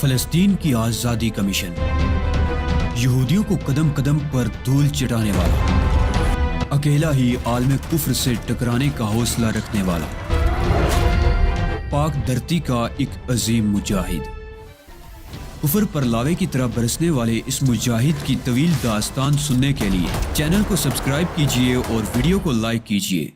فلسطین کی آزادی کا مشن، یہودیوں کو قدم قدم پر دھول چٹانے والا، اکیلا ہی عالم کفر سے ٹکرانے کا حوصلہ رکھنے والا، پاک دھرتی کا ایک عظیم مجاہد، کفر پر لاوے کی طرح برسنے والے اس مجاہد کی طویل داستان سننے کے لیے چینل کو سبسکرائب کیجئے اور ویڈیو کو لائک کیجئے۔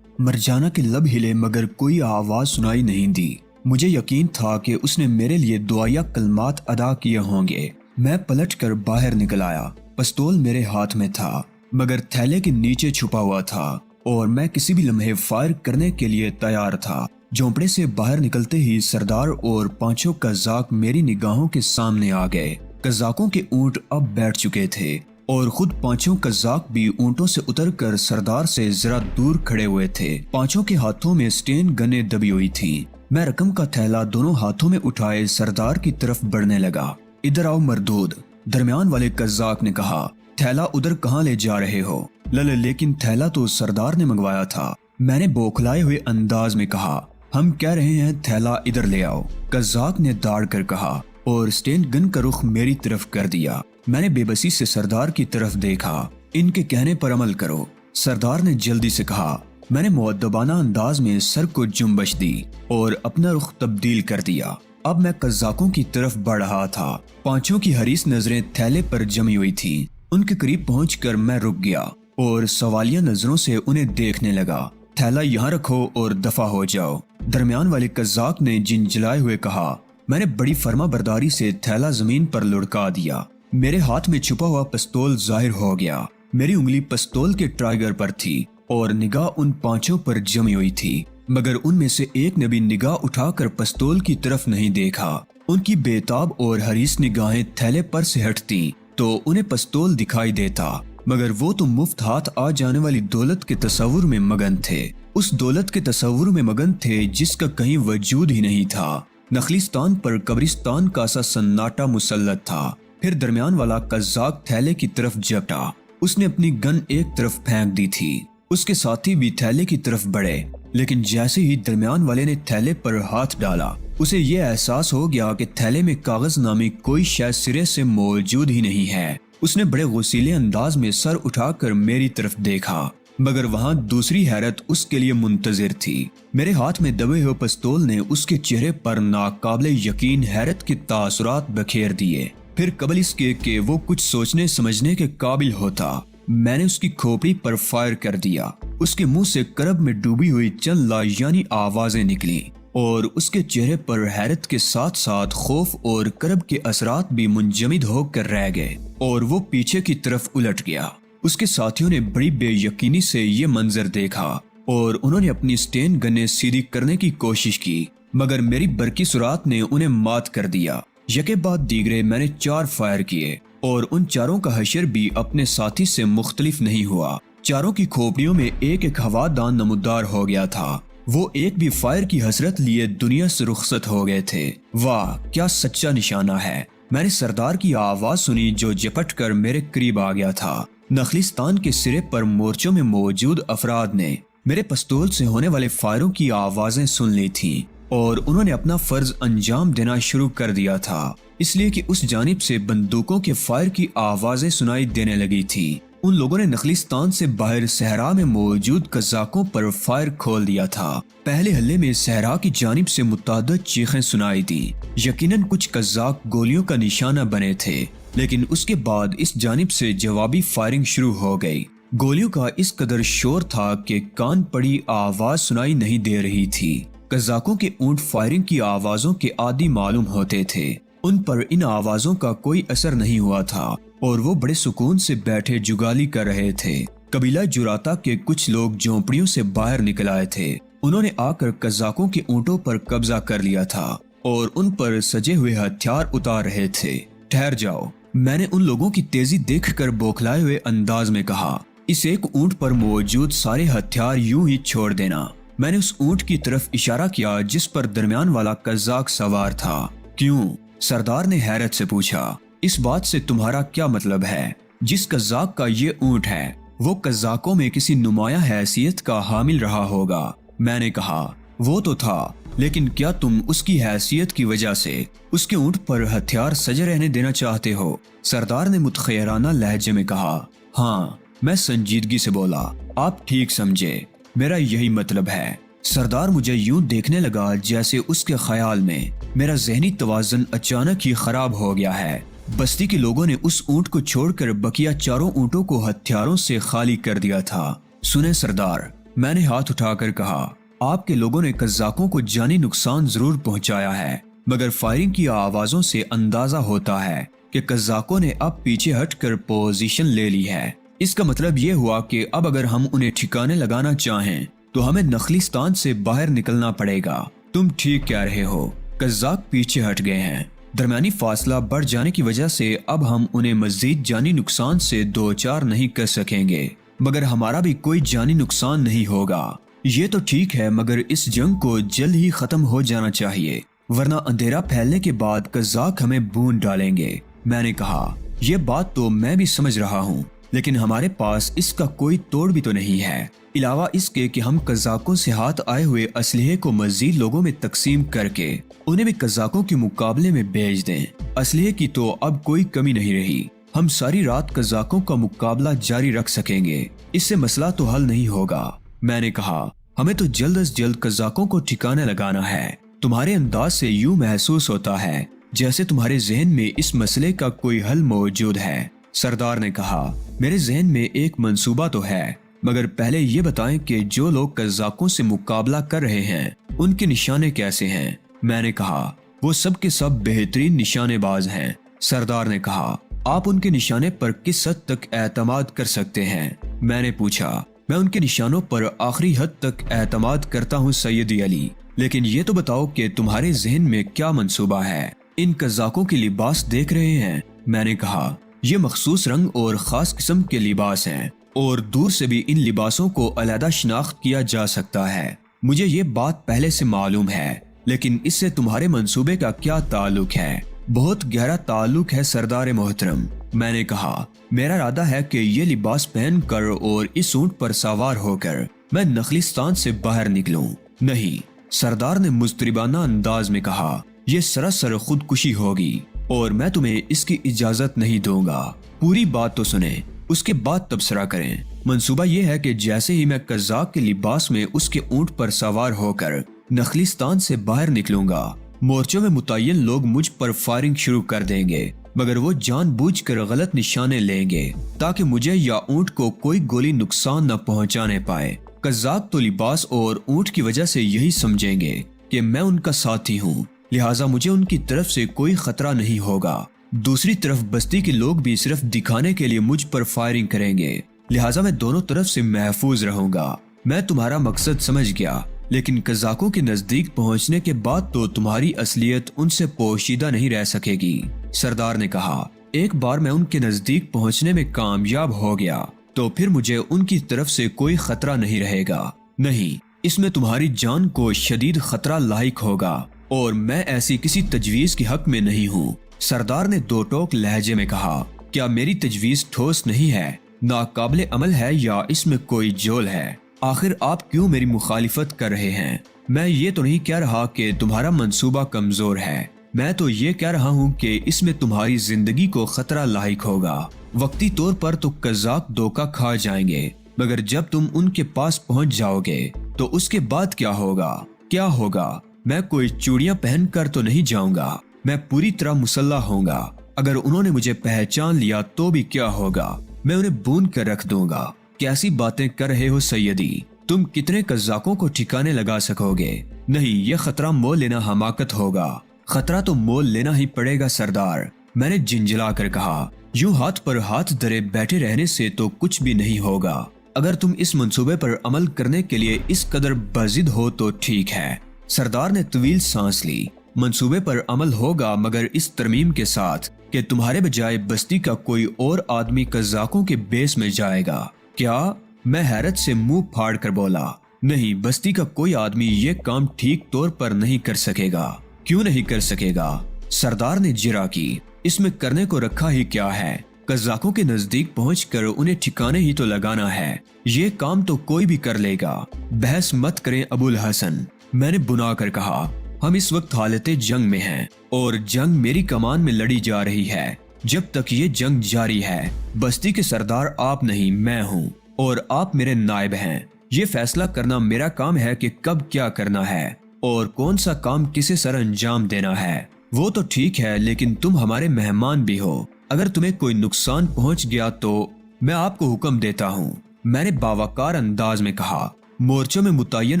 مرجانہ کے لب ہلے مگر کوئی آواز سنائی نہیں دی۔ مجھے یقین تھا کہ اس نے میرے لیے دعائیہ کلمات ادا کیے ہوں گے۔ میں پلٹ کر باہر نکل آیا۔ پستول میرے ہاتھ میں تھا مگر تھیلے کے نیچے چھپا ہوا تھا اور میں کسی بھی لمحے فائر کرنے کے لیے تیار تھا۔ جھونپڑے سے باہر نکلتے ہی سردار اور پانچوں قزاق میری نگاہوں کے سامنے آ گئے۔ قزاقوں کے اونٹ اب بیٹھ چکے تھے اور خود پانچوں قزاق بھی اونٹوں سے اتر کر سردار سے ذرا دور کھڑے ہوئے تھے۔ پانچوں کے ہاتھوں میں سٹین گنیں دبی ہوئی تھیں۔ میں رقم کا تھیلا دونوں ہاتھوں میں اٹھائے سردار کی طرف بڑھنے لگا۔ ادھر آؤ مردود، درمیان والے قزاق نے کہا۔ تھیلا ادھر کہاں لے جا رہے ہو؟ لیکن تھیلا تو سردار نے منگوایا تھا، میں نے بوکھلائے ہوئے انداز میں کہا۔ ہم کہہ رہے ہیں تھیلا ادھر لے آؤ، قزاق نے داڑ کر کہا اور سٹین گن کا رخ میری طرف کر دیا۔ میں نے بے بسی سے سردار کی طرف دیکھا۔ ان کے کہنے پر عمل کرو، سردار نے جلدی سے کہا۔ میں نے مؤدبانہ انداز میں سر کو جنبش دی اور اپنا رخ تبدیل کر دیا۔ اب میں قزاقوں کی طرف بڑھ رہا تھا۔ پانچوں کی حریص نظریں تھیلے پر جمی ہوئی تھیں۔ ان کے قریب پہنچ کر میں رک گیا اور سوالیہ نظروں سے انہیں دیکھنے لگا۔ تھیلا یہاں رکھو اور دفع ہو جاؤ، درمیان والے قزاق نے جنجلائے ہوئے کہا۔ میں نے بڑی فرما برداری سے تھیلا زمین پر لڑکا دیا۔ میرے ہاتھ میں چھپا ہوا پستول ظاہر ہو گیا۔ میری انگلی پستول کے ٹرائگر پر تھی اور نگاہ ان پانچوں پر جمی ہوئی تھی، مگر ان میں سے ایک نے بھی نگاہ اٹھا کر پستول کی طرف نہیں دیکھا۔ ان کی بےتاب اور حریص نگاہیں تھیلے پر سے ہٹتی تو انہیں پستول دکھائی دیتا، مگر وہ تو مفت ہاتھ آ جانے والی دولت کے تصور میں مگن تھے۔ اس دولت کے تصور میں مگن تھے جس کا کہیں وجود ہی نہیں تھا۔ نخلستان پر قبرستان کا سا سناٹا مسلط تھا۔ پھر درمیان والا قزاق تھیلے کی طرف جھپٹا۔ اس نے اپنی گن ایک طرف پھینک دی تھی۔ اس کے ساتھی بھی تھیلے کی طرف بڑھے، لیکن جیسے ہی درمیان والے نے تھیلے پر ہاتھ ڈالا، اسے یہ احساس ہو گیا کہ تھیلے میں کاغذ نامی کوئی شے سرے سے موجود ہی نہیں ہے۔ اس نے بڑے غصیلے انداز میں سر اٹھا کر میری طرف دیکھا، مگر وہاں دوسری حیرت اس کے لیے منتظر تھی۔ میرے ہاتھ میں دبے ہوئے پستول نے اس کے چہرے پر ناقابل یقین حیرت کے تاثرات بکھیر دیے۔ پھر قبل اس کے کہ وہ کچھ سوچنے سمجھنے کے قابل ہوتا، میں نے اس کی کھوپڑی پر فائر کر دیا۔ اس کے منہ سے کرب میں ڈوبی ہوئی چند لایانی آوازیں نکلی اور اس کے چہرے پر حیرت کے ساتھ ساتھ خوف اور کرب کے اثرات بھی منجمد ہو کر رہ گئے اور وہ پیچھے کی طرف الٹ گیا۔ اس کے ساتھیوں نے بڑی بے یقینی سے یہ منظر دیکھا اور انہوں نے اپنی سٹین گنیں سیدھی کرنے کی کوشش کی، مگر میری برقی سرعت نے انہیں مات کر دیا۔ یکے بعد دیگرے میں نے 4 فائر کیے اور ان چاروں کا حشر بھی اپنے ساتھی سے مختلف نہیں ہوا۔ چاروں کی کھوپڑیوں میں ایک ایک ہوادان نمودار ہو گیا تھا۔ وہ ایک بھی فائر کی حسرت لیے دنیا سے رخصت ہو گئے تھے۔ واہ، کیا سچا نشانہ ہے! میں نے سردار کی آواز سنی جو جپٹ کر میرے قریب آ گیا تھا۔ نخلستان کے سرے پر مورچوں میں موجود افراد نے میرے پستول سے ہونے والے فائروں کی آوازیں سن لی تھیں اور انہوں نے اپنا فرض انجام دینا شروع کر دیا تھا، اس لیے کہ اس جانب سے بندوقوں کے فائر کی آوازیں سنائی دینے لگی تھی۔ ان لوگوں نے نخلستان سے باہر صحرا میں موجود قزاقوں پر فائر کھول دیا تھا۔ پہلے حلے میں صحرا کی جانب سے متعدد چیخیں سنائی دی۔ یقیناً کچھ قزاق گولیوں کا نشانہ بنے تھے، لیکن اس کے بعد اس جانب سے جوابی فائرنگ شروع ہو گئی۔ گولیوں کا اس قدر شور تھا کہ کان پڑی آواز سنائی نہیں دے رہی تھی۔ قزاقوں کے اونٹ فائرنگ کی آوازوں کے عادی معلوم ہوتے تھے۔ ان پر ان آوازوں کا کوئی اثر نہیں ہوا تھا اور وہ بڑے سکون سے بیٹھے جگالی کر رہے تھے۔ قبیلہ جراتا کے کچھ لوگ جھونپڑیوں سے باہر نکل آئے تھے۔ انہوں نے آ کر قزاقوں کے اونٹوں پر قبضہ کر لیا تھا اور ان پر سجے ہوئے ہتھیار اتار رہے تھے۔ ٹھہر جاؤ، میں نے ان لوگوں کی تیزی دیکھ کر بوکھلائے ہوئے انداز میں کہا۔ اس ایک اونٹ پر موجود سارے ہتھیار یوں ہی چھوڑ دینا۔ میں نے اس اونٹ کی طرف اشارہ کیا جس پر درمیان والا قزاق سوار تھا۔ کیوں؟ سردار نے حیرت سے پوچھا۔ اس بات سے تمہارا کیا مطلب ہے؟ جس قزاق کا یہ اونٹ ہے وہ قزاقوں میں کسی نمایاں حیثیت کا حامل رہا ہوگا۔ میں نے کہا، وہ تو تھا، لیکن کیا تم اس کی حیثیت کی وجہ سے اس کے اونٹ پر ہتھیار سجے رہنے دینا چاہتے ہو؟ سردار نے متخیرانہ لہجے میں کہا۔ ہاں، میں سنجیدگی سے بولا، آپ ٹھیک سمجھے، میرا یہی مطلب ہے۔ سردار مجھے یوں دیکھنے لگا جیسے اس کے خیال میں میرا ذہنی توازن اچانک ہی خراب ہو گیا ہے۔ بستی کے لوگوں نے اس اونٹ کو چھوڑ کر بقیہ چاروں اونٹوں کو ہتھیاروں سے خالی کر دیا تھا۔ سنیں سردار، میں نے ہاتھ اٹھا کر کہا، آپ کے لوگوں نے قزاقوں کو جانی نقصان ضرور پہنچایا ہے، مگر فائرنگ کی آوازوں سے اندازہ ہوتا ہے کہ قزاقوں نے اب پیچھے ہٹ کر پوزیشن لے لی ہے۔ اس کا مطلب یہ ہوا کہ اب اگر ہم انہیں ٹھکانے لگانا چاہیں تو ہمیں نخلستان سے باہر نکلنا پڑے گا۔ تم ٹھیک کہہ رہے ہو، قزاق پیچھے ہٹ گئے ہیں۔ درمیانی فاصلہ بڑھ جانے کی وجہ سے اب ہم انہیں مزید جانی نقصان سے دوچار نہیں کر سکیں گے، مگر ہمارا بھی کوئی جانی نقصان نہیں ہوگا۔ یہ تو ٹھیک ہے، مگر اس جنگ کو جلد ہی ختم ہو جانا چاہیے، ورنہ اندھیرا پھیلنے کے بعد قزاق ہمیں بھون ڈالیں گے۔ میں نے کہا، یہ بات تو میں بھی سمجھ رہا ہوں، لیکن ہمارے پاس اس کا کوئی توڑ بھی تو نہیں ہے، علاوہ اس کے کہ ہم قزاقوں سے ہاتھ آئے ہوئے اسلحے کو مزید لوگوں میں تقسیم کر کے انہیں بھی قزاقوں کے مقابلے میں بھیج دیں۔ اسلحے کی تو اب کوئی کمی نہیں رہی، ہم ساری رات قزاقوں کا مقابلہ جاری رکھ سکیں گے، اس سے مسئلہ تو حل نہیں ہوگا۔ میں نے کہا، ہمیں تو جلد از جلد قزاقوں کو ٹھکانے لگانا ہے۔ تمہارے انداز سے یوں محسوس ہوتا ہے جیسے تمہارے ذہن میں اس مسئلے کا کوئی حل موجود ہے۔ سردار نے کہا، میرے ذہن میں ایک منصوبہ تو ہے، مگر پہلے یہ بتائیں کہ جو لوگ قزاقوں سے مقابلہ کر رہے ہیں ان کے نشانے کیسے ہیں؟ میں نے کہا، وہ سب کے سب بہترین نشانے باز ہیں۔ سردار نے کہا، آپ ان کے نشانے پر کس حد تک اعتماد کر سکتے ہیں؟ میں نے پوچھا، میں ان کے نشانوں پر آخری حد تک اعتماد کرتا ہوں سیدی علی، لیکن یہ تو بتاؤ کہ تمہارے ذہن میں کیا منصوبہ ہے؟ ان قزاقوں کے لباس دیکھ رہے ہیں؟ میں نے کہا، یہ مخصوص رنگ اور خاص قسم کے لباس ہیں، اور دور سے بھی ان لباسوں کو علیحدہ شناخت کیا جا سکتا ہے۔ مجھے یہ بات پہلے سے معلوم ہے، لیکن اس سے تمہارے منصوبے کا کیا تعلق ہے؟ بہت گہرا تعلق ہے سردار محترم۔ میں نے کہا، میرا ارادہ ہے کہ یہ لباس پہن کر اور اس اونٹ پر سوار ہو کر میں نخلستان سے باہر نکلوں۔ نہیں، سردار نے مضطربانہ انداز میں کہا، یہ سراسر خودکشی ہوگی اور میں تمہیں اس کی اجازت نہیں دوں گا۔ پوری بات تو سنیں، اس کے بعد تبصرہ کریں۔ منصوبہ یہ ہے کہ جیسے ہی میں قزاق کے لباس میں اس کے اونٹ پر سوار ہو کر نخلستان سے باہر نکلوں گا، مورچوں میں متعین لوگ مجھ پر فائرنگ شروع کر دیں گے، مگر وہ جان بوجھ کر غلط نشانے لیں گے تاکہ مجھے یا اونٹ کو کوئی گولی نقصان نہ پہنچانے پائے۔ قزاق تو لباس اور اونٹ کی وجہ سے یہی سمجھیں گے کہ میں ان کا ساتھی ہوں، لہٰذا مجھے ان کی طرف سے کوئی خطرہ نہیں ہوگا۔ دوسری طرف بستی کے لوگ بھی صرف دکھانے کے لیے مجھ پر فائرنگ کریں گے، لہٰذا میں دونوں طرف سے محفوظ رہوں گا۔ میں تمہارا مقصد سمجھ گیا، لیکن قزاقوں کے نزدیک پہنچنے کے بعد تو تمہاری اصلیت ان سے پوشیدہ نہیں رہ سکے گی۔ سردار نے کہا، ایک بار میں ان کے نزدیک پہنچنے میں کامیاب ہو گیا تو پھر مجھے ان کی طرف سے کوئی خطرہ نہیں رہے گا۔ نہیں، اس میں تمہاری جان کو شدید خطرہ لاحق ہوگا، اور میں ایسی کسی تجویز کے حق میں نہیں ہوں۔ سردار نے دو ٹوک لہجے میں کہا، کیا میری تجویز ٹھوس نہیں ہے، ناقابل عمل ہے، یا اس میں کوئی جول ہے؟ آخر آپ کیوں میری مخالفت کر رہے ہیں؟ میں یہ تو نہیں کہہ رہا کہ تمہارا منصوبہ کمزور ہے، میں تو یہ کہہ رہا ہوں کہ اس میں تمہاری زندگی کو خطرہ لاحق ہوگا۔ وقتی طور پر تو قزاق دھوکہ کھا جائیں گے، مگر جب تم ان کے پاس پہنچ جاؤ گے تو اس کے بعد کیا ہوگا؟ کیا ہوگا؟ میں کوئی چوڑیاں پہن کر تو نہیں جاؤں گا، میں پوری طرح مسلح ہوں گا۔ اگر انہوں نے مجھے پہچان لیا تو بھی کیا ہوگا؟ میں انہیں بھون کر رکھ دوں گا۔ کیسی باتیں کر رہے ہو سیدی؟ تم کتنے قزاقوں کو ٹھکانے لگا سکو گے؟ نہیں، یہ خطرہ مول لینا حماقت ہوگا۔ خطرہ تو مول لینا ہی پڑے گا سردار، میں نے جھنجھلا کر کہا۔ یوں ہاتھ پر ہاتھ دھرے بیٹھے رہنے سے تو کچھ بھی نہیں ہوگا۔ اگر تم اس منصوبے پر عمل کرنے کے لیے اس قدر بضد ہو تو ٹھیک ہے۔ سردار نے طویل سانس لی۔ منصوبے پر عمل ہوگا، مگر اس ترمیم کے ساتھ کہ تمہارے بجائے بستی کا کوئی اور آدمی قزاقوں کے بیس میں جائے گا۔ کیا؟ میں حیرت سے منہ پھاڑ کر بولا، نہیں، بستی کا کوئی آدمی یہ کام ٹھیک طور پر نہیں کر سکے گا۔ کیوں نہیں کر سکے گا؟ سردار نے جرا کی، اس میں کرنے کو رکھا ہی کیا ہے؟ قزاقوں کے نزدیک پہنچ کر انہیں ٹھکانے ہی تو لگانا ہے۔ یہ کام تو کوئی بھی کر لے گا۔ بحث مت کریں ابو الحسن، میں نے بنا کر کہا، ہم اس وقت حالت جنگ میں ہیں اور جنگ میری کمان میں لڑی جا رہی ہے۔ جب تک یہ جنگ جاری ہے بستی کے سردار آپ نہیں میں ہوں اور آپ میرے نائب ہیں۔ یہ فیصلہ کرنا میرا کام ہے کہ کب کیا کرنا ہے اور کون سا کام کسے سر انجام دینا ہے۔ وہ تو ٹھیک ہے، لیکن تم ہمارے مہمان بھی ہو، اگر تمہیں کوئی نقصان پہنچ گیا تو میں آپ کو حکم دیتا ہوں، میں نے باوقار انداز میں کہا۔ مورچوں میں متعین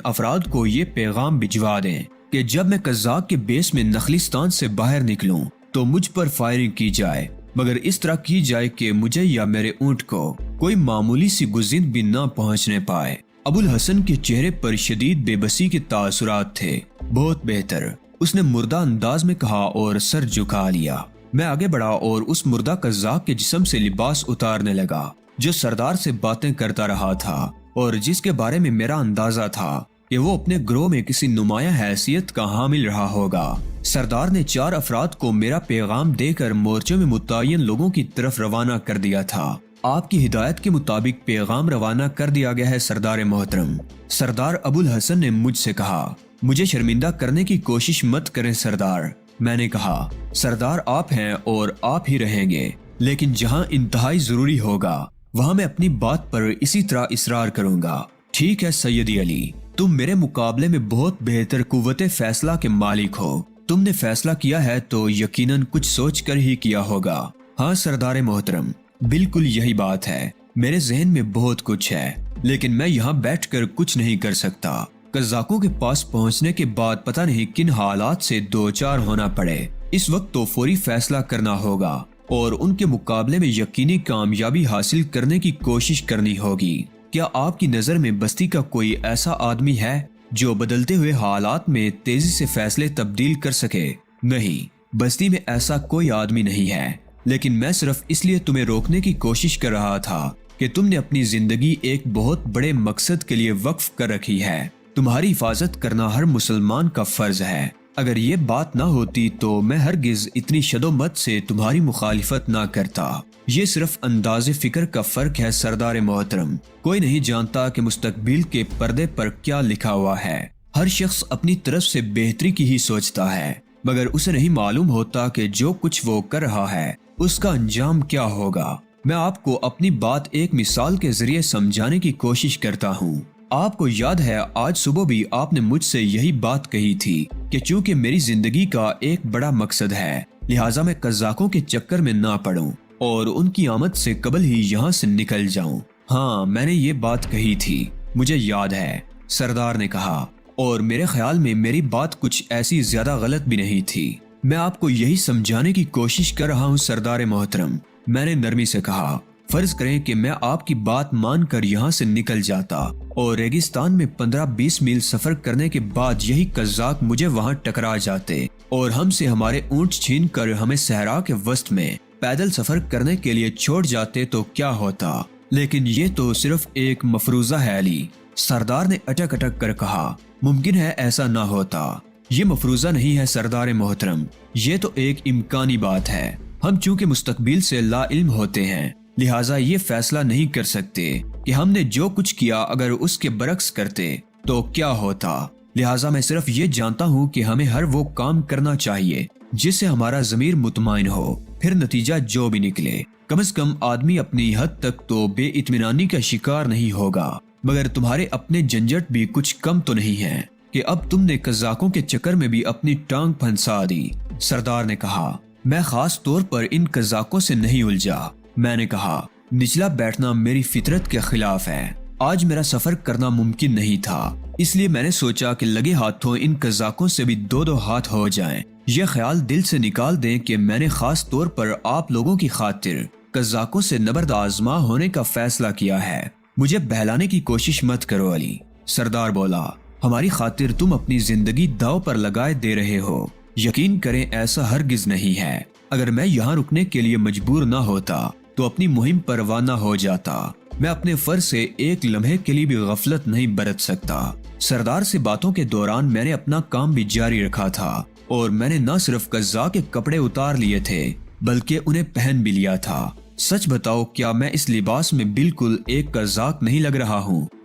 افراد کو یہ پیغام بھجوا دیں کہ جب میں قزاق کے بیس میں نخلستان سے باہر نکلوں تو مجھ پر فائرنگ کی جائے، مگر اس طرح کی جائے کہ مجھے یا میرے اونٹ کو کوئی معمولی سی گزند بھی نہ پہنچنے پائے۔ ابو الحسن کے چہرے پر شدید بے بسی کے تاثرات تھے۔ بہت بہتر، اس نے مردہ انداز میں کہا اور سر جھکا لیا۔ میں آگے بڑھا اور اس مردہ قزاق کے جسم سے لباس اتارنے لگا جو سردار سے باتیں کرتا رہا تھا اور جس کے بارے میں میرا اندازہ تھا کہ وہ اپنے گروہ میں کسی نمایاں حیثیت کا حامل رہا ہوگا۔ سردار نے 4 افراد کو میرا پیغام دے کر مورچوں میں متعین لوگوں کی طرف روانہ کر دیا تھا۔ آپ کی ہدایت کے مطابق پیغام روانہ کر دیا گیا ہے سردار محترم۔ سردار ابو الحسن نے مجھ سے کہا، مجھے شرمندہ کرنے کی کوشش مت کریں سردار۔ میں نے کہا، سردار آپ ہیں اور آپ ہی رہیں گے، لیکن جہاں انتہائی ضروری ہوگا وہاں میں اپنی بات پر اسی طرح اصرار کروں گا۔ ٹھیک ہے سیدی علی، تم میرے مقابلے میں بہت بہتر قوت فیصلہ کے مالک ہو، تم نے فیصلہ کیا ہے تو یقیناً کچھ سوچ کر ہی کیا ہوگا۔ ہاں سردار محترم، بالکل یہی بات ہے، میرے ذہن میں بہت کچھ ہے، لیکن میں یہاں بیٹھ کر کچھ نہیں کر سکتا۔ قزاقوں کے پاس پہنچنے کے بعد پتہ نہیں کن حالات سے دوچار ہونا پڑے۔ اس وقت تو فوری فیصلہ کرنا ہوگا اور ان کے مقابلے میں یقینی کامیابی حاصل کرنے کی کوشش کرنی ہوگی۔ کیا آپ کی نظر میں بستی کا کوئی ایسا آدمی ہے جو بدلتے ہوئے حالات میں تیزی سے فیصلے تبدیل کر سکے؟ نہیں، بستی میں ایسا کوئی آدمی نہیں ہے، لیکن میں صرف اس لیے تمہیں روکنے کی کوشش کر رہا تھا کہ تم نے اپنی زندگی ایک بہت بڑے مقصد کے لیے وقف کر رکھی ہے۔ تمہاری حفاظت کرنا ہر مسلمان کا فرض ہے۔ اگر یہ بات نہ ہوتی تو میں ہرگز اتنی شدومت سے تمہاری مخالفت نہ کرتا۔ یہ صرف انداز فکر کا فرق ہے سردار محترم۔ کوئی نہیں جانتا کہ مستقبل کے پردے پر کیا لکھا ہوا ہے۔ ہر شخص اپنی طرف سے بہتری کی ہی سوچتا ہے، مگر اسے نہیں معلوم ہوتا کہ جو کچھ وہ کر رہا ہے اس کا انجام کیا ہوگا۔ میں آپ کو اپنی بات ایک مثال کے ذریعے سمجھانے کی کوشش کرتا ہوں۔ آپ کو یاد ہے آج صبح بھی آپ نے مجھ سے یہی بات کہی تھی کہ چونکہ میری زندگی کا ایک بڑا مقصد ہے لہٰذا میں قزاقوں کے چکر میں نہ پڑوں اور ان کی آمد سے قبل ہی یہاں سے نکل جاؤں۔ ہاں، میں نے یہ بات کہی تھی، مجھے یاد ہے، سردار نے کہا، اور میرے خیال میں میری بات کچھ ایسی زیادہ غلط بھی نہیں تھی۔ میں آپ کو یہی سمجھانے کی کوشش کر رہا ہوں سردار محترم، میں نے نرمی سے کہا۔ فرض کریں کہ میں آپ کی بات مان کر یہاں سے نکل جاتا اور ریگستان میں 15-20 میل سفر کرنے کے بعد یہی قزاق مجھے وہاں ٹکرا جاتے اور ہم سے ہمارے اونٹ چھین کر ہمیں صحرا کے وسط میں پیدل سفر کرنے کے لیے چھوڑ جاتے تو کیا ہوتا؟ لیکن یہ تو صرف ایک مفروضہ ہے علی، سردار نے اٹک اٹک کر کہا۔ ممکن ہے ایسا نہ ہوتا، یہ مفروضہ نہیں ہے سردار محترم، یہ تو ایک امکانی بات ہے۔ ہم چونکہ مستقبل سے لا علم ہوتے ہیں لہٰذا یہ فیصلہ نہیں کر سکتے کہ ہم نے جو کچھ کیا اگر اس کے برعکس کرتے تو کیا ہوتا۔ لہٰذا میں صرف یہ جانتا ہوں کہ ہمیں ہر وہ کام کرنا چاہیے جس سے ہمارا ضمیر مطمئن ہو، پھر نتیجہ جو بھی نکلے کم از کم آدمی اپنی حد تک تو بے اطمینانی کا شکار نہیں ہوگا۔ مگر تمہارے اپنے جھنجٹ بھی کچھ کم تو نہیں ہیں کہ اب تم نے قزاقوں کے چکر میں بھی اپنی ٹانگ پھنسا دی، سردار نے کہا۔ میں خاص طور پر ان قزاقوں سے نہیں الجھا، میں نے کہا، نچلا بیٹھنا میری فطرت کے خلاف ہے۔ آج میرا سفر کرنا ممکن نہیں تھا، اس لیے میں نے سوچا کہ لگے ہاتھوں ان قزاقوں سے بھی 2 ہاتھ ہو جائیں۔ یہ خیال دل سے نکال دیں کہ میں نے خاص طور پر آپ لوگوں کی خاطر قزاقوں سے نبرد آزما ہونے کا فیصلہ کیا ہے۔ مجھے بہلانے کی کوشش مت کرو علی، سردار بولا، ہماری خاطر تم اپنی زندگی داؤ پر لگائے دے رہے ہو۔ یقین کریں ایسا ہرگز نہیں ہے۔ اگر میں یہاں رکنے کے لیے مجبور نہ ہوتا تو اپنی مہم پر روانہ ہو جاتا۔ میں اپنے فرض سے ایک لمحے کے لیے بھی غفلت نہیں برت سکتا۔ سردار سے باتوں کے دوران میں نے اپنا کام بھی جاری رکھا تھا اور میں نے نہ صرف قزاق کے کپڑے اتار لیے تھے بلکہ انہیں پہن بھی لیا تھا۔ سچ بتاؤ، کیا میں اس لباس میں بالکل ایک قزاق نہیں لگ رہا ہوں؟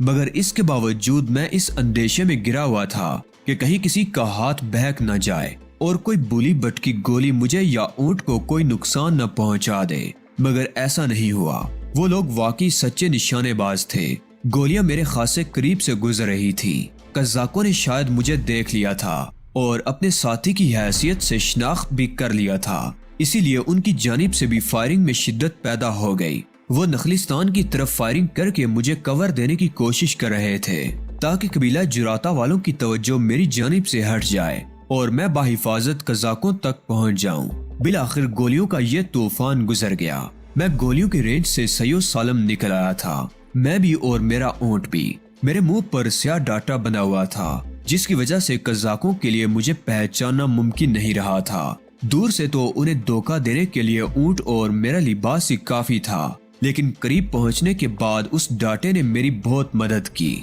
مگر اس کے باوجود میں اس اندیشے میں گرا ہوا تھا کہ کہیں کسی کا ہاتھ بہک نہ جائے اور کوئی بولی بٹ کی گولی مجھے یا اونٹ کو کوئی نقصان نہ پہنچا دے، مگر ایسا نہیں ہوا۔ وہ لوگ واقعی سچے نشانے باز تھے۔ گولیاں میرے خاصے قریب سے گزر رہی تھی۔ قزاقوں نے شاید مجھے دیکھ لیا تھا اور اپنے ساتھی کی حیثیت سے شناخت بھی کر لیا تھا، اسی لیے ان کی جانب سے بھی فائرنگ میں شدت پیدا ہو گئی۔ وہ نخلستان کی طرف فائرنگ کر کے مجھے کور دینے کی کوشش کر رہے تھے تاکہ قبیلہ جراتا والوں کی توجہ میری جانب سے ہٹ جائے اور میں بحفاظت قزاقوں تک پہنچ جاؤں۔ بالآخر گولیوں کا یہ طوفان گزر گیا۔ میں گولیوں کی رینج سے صحیح و سالم نکل آیا تھا، میں بھی اور میرا اونٹ بھی۔ میرے منہ پر سیاہ ڈاٹا بنا ہوا تھا جس کی وجہ سے قزاقوں کے لیے مجھے پہچاننا ممکن نہیں رہا تھا۔ دور سے تو انہیں دھوکہ دینے کے لیے اونٹ اور میرا لباس ہی کافی تھا، لیکن قریب پہنچنے کے بعد اس ڈاٹے نے میری بہت مدد کی۔